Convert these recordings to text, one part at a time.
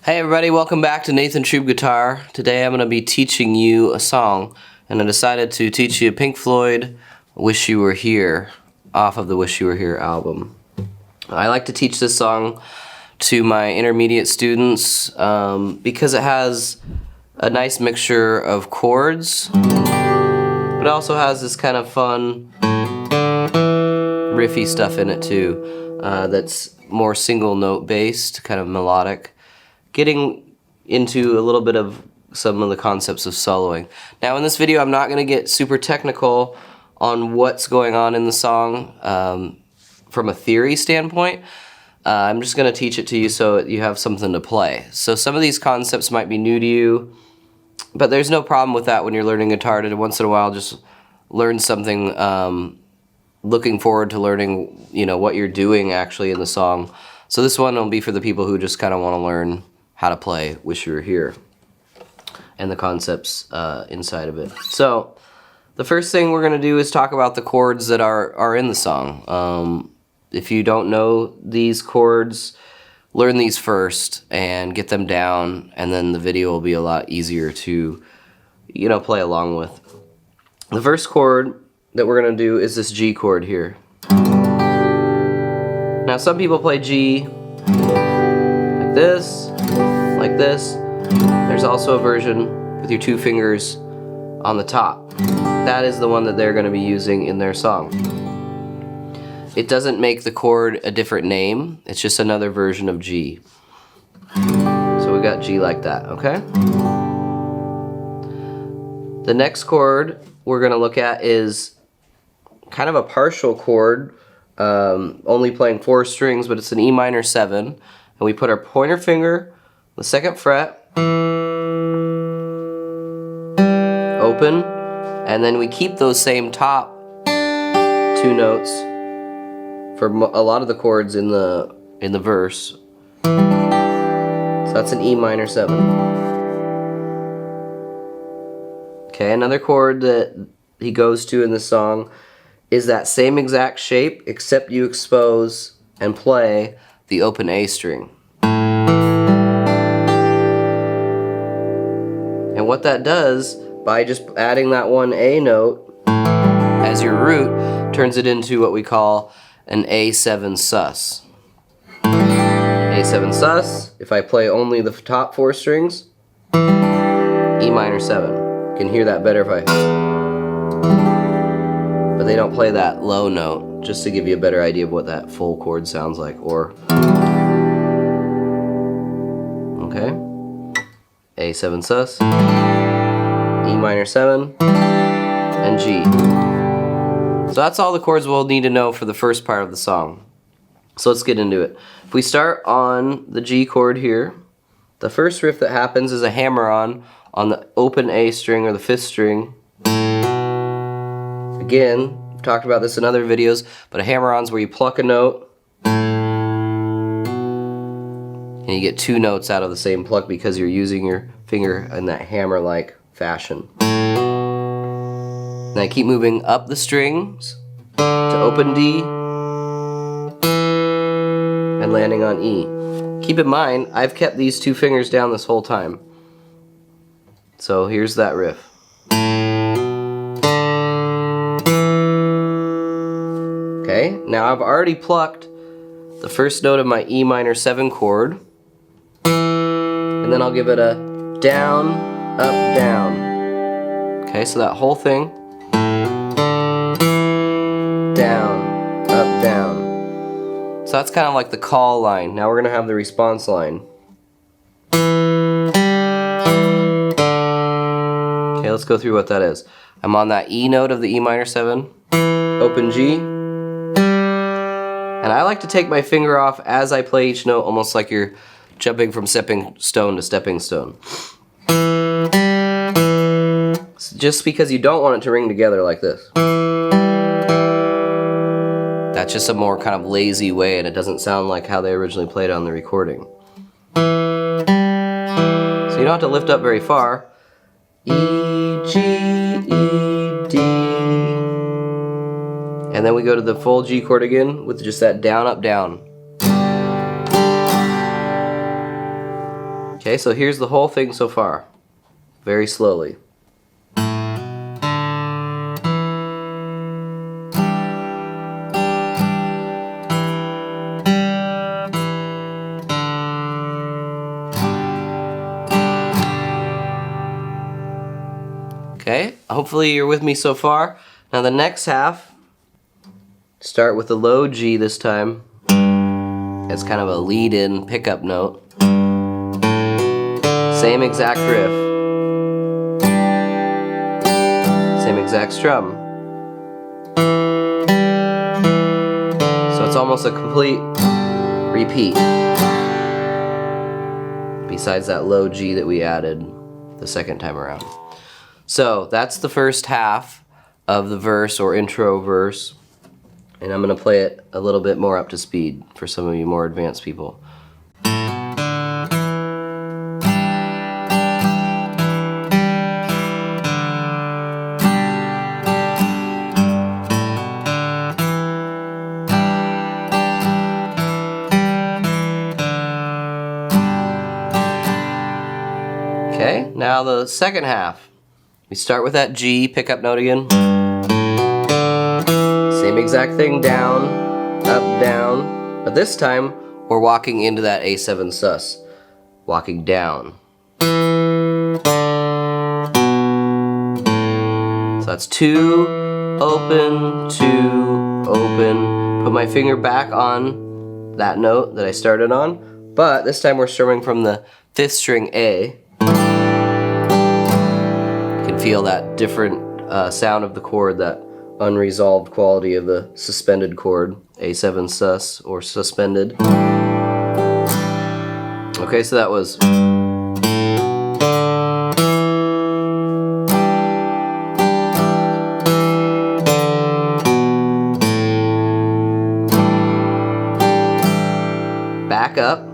Hey everybody, welcome back to Nathan Trueb Guitar. Today I'm going to be teaching you a song, and I decided to teach you Pink Floyd, Wish You Were Here, off of the Wish You Were Here album. I like to teach this song to my intermediate students because it has a nice mixture of chords, but it also has this kind of fun riffy stuff in it too, that's more single note based, kind of melodic, getting into a little bit of some of the concepts of soloing. Now in this video I'm not going to get super technical on what's going on in the song from a theory standpoint. I'm just going to teach it to you so you have something to play. So some of these concepts might be new to you, but there's no problem with that when you're learning guitar, to once in a while just learn something, looking forward to learning, you know, what you're doing actually in the song. So this one will be for the people who just kind of want to learn how to play Wish You Were Here and the concepts inside of it. So the first thing we're going to do is talk about the chords that are in the song. If you don't know these chords, learn these first and get them down, and then the video will be a lot easier to, you know, play along with. The first chord that we're going to do is this G chord here. Now some people play G like this, like this. There's also a version with your two fingers on the top. That is the one that they're going to be using in their song. It doesn't make the chord a different name, it's just another version of G. So we got G like that, okay? The next chord we're going to look at is kind of a partial chord, only playing 4 strings, but it's an E minor 7. And we put our pointer finger on the 2nd fret, open, and then we keep those same top 2 notes for a lot of the chords in the verse. So that's an E minor 7. Okay, another chord that he goes to in the song is that same exact shape, except you expose and play the open A string. And what that does, by just adding that one A note as your root, turns it into what we call an A7 sus. A7 sus, if I play only the top 4 strings, E minor 7. You can hear that better if I... But they don't play that low note, just to give you a better idea of what that full chord sounds like. Or... Okay. A7 sus, E minor 7, and G. So that's all the chords we'll need to know for the first part of the song. So let's get into it. If we start on the G chord here, the first riff that happens is a hammer-on the open A string or the 5th string. Again, I've talked about this in other videos, but a hammer-on is where you pluck a note and you get 2 notes out of the same pluck because you're using your finger in that hammer-like fashion. Then I keep moving up the strings to open D and landing on E. Keep in mind, I've kept these 2 fingers down this whole time. So here's that riff. Okay, now I've already plucked the first note of my E minor 7 chord, and then I'll give it a down, up, down. Okay, so that whole thing. Down, up, down. So that's kind of like the call line. Now we're going to have the response line. Okay, let's go through what that is. I'm on that E note of the E minor 7, open G, and I like to take my finger off as I play each note, almost like you're jumping from stepping stone to stepping stone. Just because you don't want it to ring together like this. That's just a more kind of lazy way, and it doesn't sound like how they originally played on the recording. So you don't have to lift up very far. E, G, E, D. And then we go to the full G chord again with just that down, up, down. Okay, so here's the whole thing so far, very slowly. Okay, hopefully you're with me so far. Now the next half, start with the low G this time. It's kind of a lead-in pickup note. Same exact riff. Same exact strum. So it's almost a complete repeat. Besides that low G that we added the second time around. So that's the first half of the verse or intro verse, and I'm going to play it a little bit more up to speed for some of you more advanced people. Okay, now the second half. We start with that G pickup note again. Same exact thing, down, up, down. But this time, we're walking into that A7 sus. Walking down. So that's 2, open, 2, open. Put my finger back on that note that I started on. But this time we're strumming from the 5th string A. Feel that different sound of the chord, that unresolved quality of the suspended chord, A7 sus or suspended. Okay, so that was back up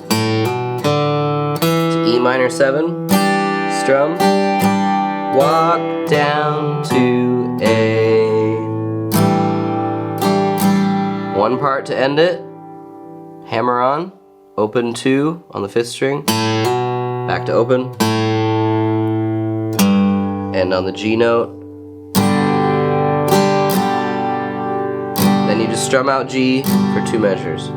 to E minor 7, strum. Walk down to A. One part to end it. Hammer on. Open 2 on the 5th string. Back to open. And on the G note. Then you just strum out G for 2 measures.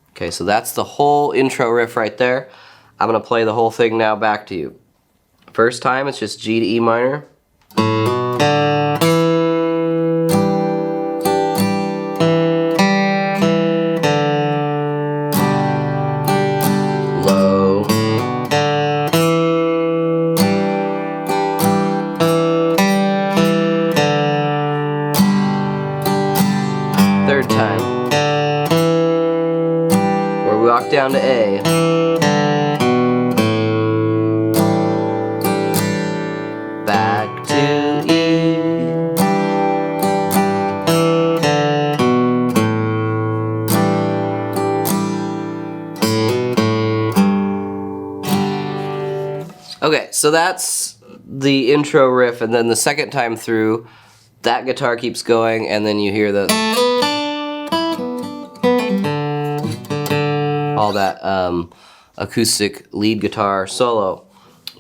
Okay, so that's the whole intro riff right there. I'm going to play the whole thing now back to you. First time, it's just G to E minor. Low. Third time, where we walk down to A. Back to E. Okay, so that's the intro riff, and then the second time through, that guitar keeps going, and then you hear the all that acoustic lead guitar solo.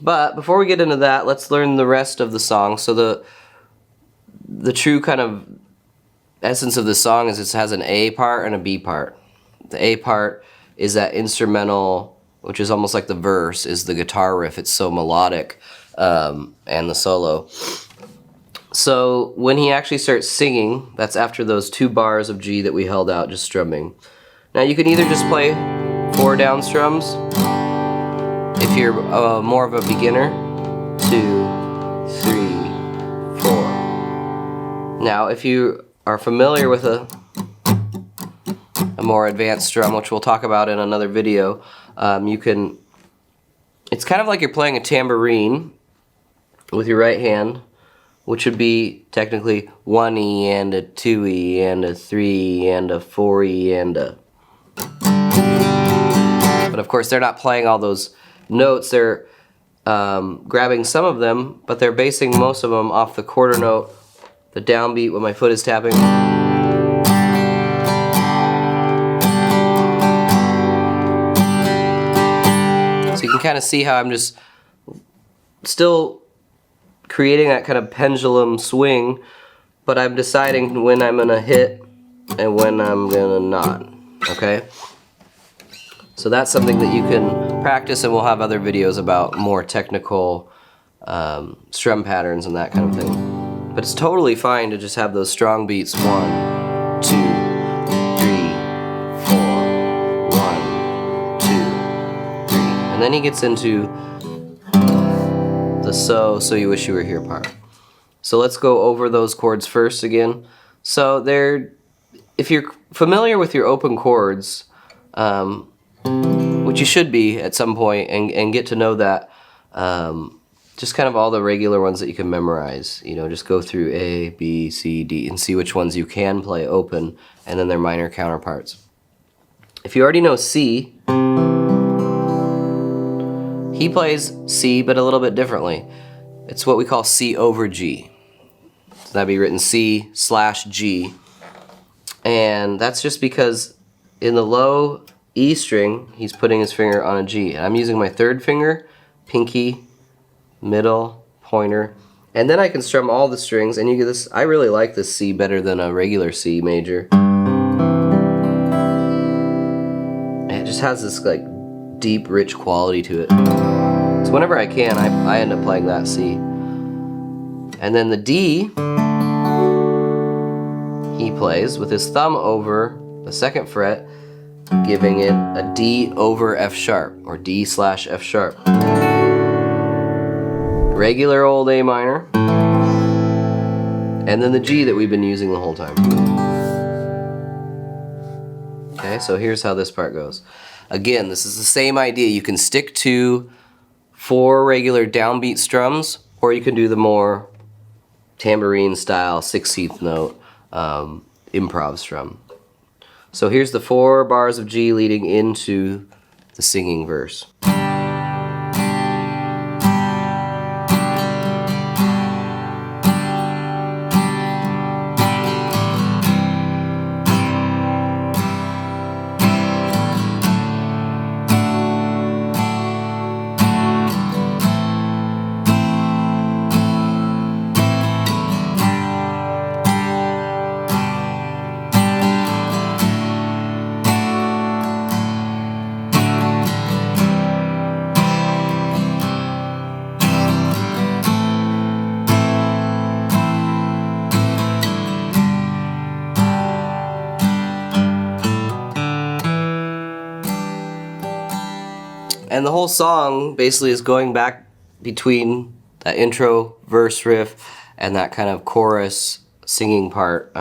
But before we get into that, let's learn the rest of the song. So the true kind of essence of this song is it has an A part and a B part. The A part is that instrumental, which is almost like the verse, is the guitar riff. It's so melodic, and the solo. So when he actually starts singing, that's after those 2 bars of G that we held out just strumming. Now you can either just play 4 down strums, if you're more of a beginner, 2, 3, 4. Now if you are familiar with a more advanced strum, which we'll talk about in another video, you can, it's kind of like you're playing a tambourine with your right hand, which would be technically 1E and a 2E and a 3E and a 4E and a... But of course they're not playing all those notes, they're grabbing some of them, but they're basing most of them off the quarter note, the downbeat when my foot is tapping. can kind of see how I'm just still creating that kind of pendulum swing, but I'm deciding when I'm gonna hit and when I'm gonna not, okay? So that's something that you can practice, and we'll have other videos about more technical strum patterns and that kind of thing. But it's totally fine to just have those strong beats. 1, 2, 3, 4. 1, 2, 3. And then he gets into the so you wish you were here part. So let's go over those chords first again. So if you're familiar with your open chords, which you should be at some point, and get to know that, just kind of all the regular ones that you can memorize. You know, just go through A, B, C, D, and see which ones you can play open, and then their minor counterparts. If you already know C, he plays C, but a little bit differently. It's what we call C over G. So that'd be written C/G. And that's just because in the low E string, he's putting his finger on a G. And I'm using my third finger, pinky, middle, pointer, and then I can strum all the strings, and you get this. I really like this C better than a regular C major. And it just has this like deep, rich quality to it. So whenever I can, I end up playing that C. And then the D, he plays with his thumb over the 2nd fret, giving it a D over F sharp, or D/F sharp. Regular old A minor, and then the G that we've been using the whole time. Okay, so here's how this part goes. Again, this is the same idea. You can stick to 4 regular downbeat strums, or you can do the more tambourine style 16th note improv strum. So here's the 4 bars of G leading into the singing verse. And the whole song basically is going back between that intro verse riff and that kind of chorus singing part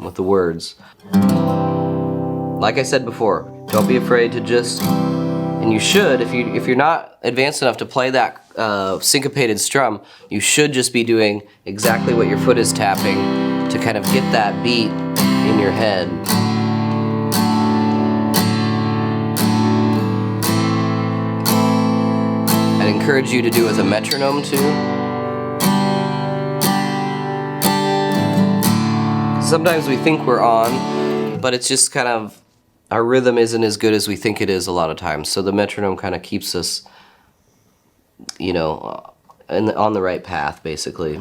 with the words. Like I said before, don't be afraid to just, and you should, if you're not advanced enough to play that syncopated strum, you should just be doing exactly what your foot is tapping to kind of get that beat in your head. I'd encourage you to do it with a metronome too. Sometimes we think we're on, but it's just kind of, our rhythm isn't as good as we think it is a lot of times. So the metronome kind of keeps us, you know, on the right path, basically.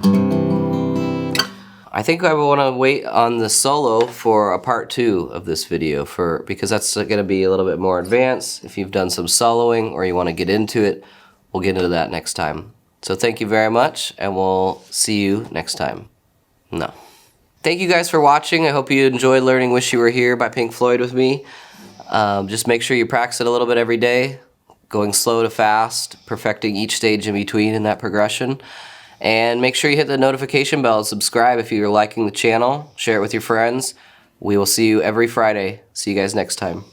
I think I want to wait on the solo for a part 2 of this video because that's going to be a little bit more advanced. If you've done some soloing or you want to get into it, we'll get into that next time. So thank you very much, and we'll see you next time. No. Thank you guys for watching. I hope you enjoyed learning Wish You Were Here by Pink Floyd with me. Just make sure you practice it a little bit every day, going slow to fast, perfecting each stage in between in that progression. And make sure you hit the notification bell and subscribe if you're liking the channel. Share it with your friends. We will see you every Friday. See you guys next time.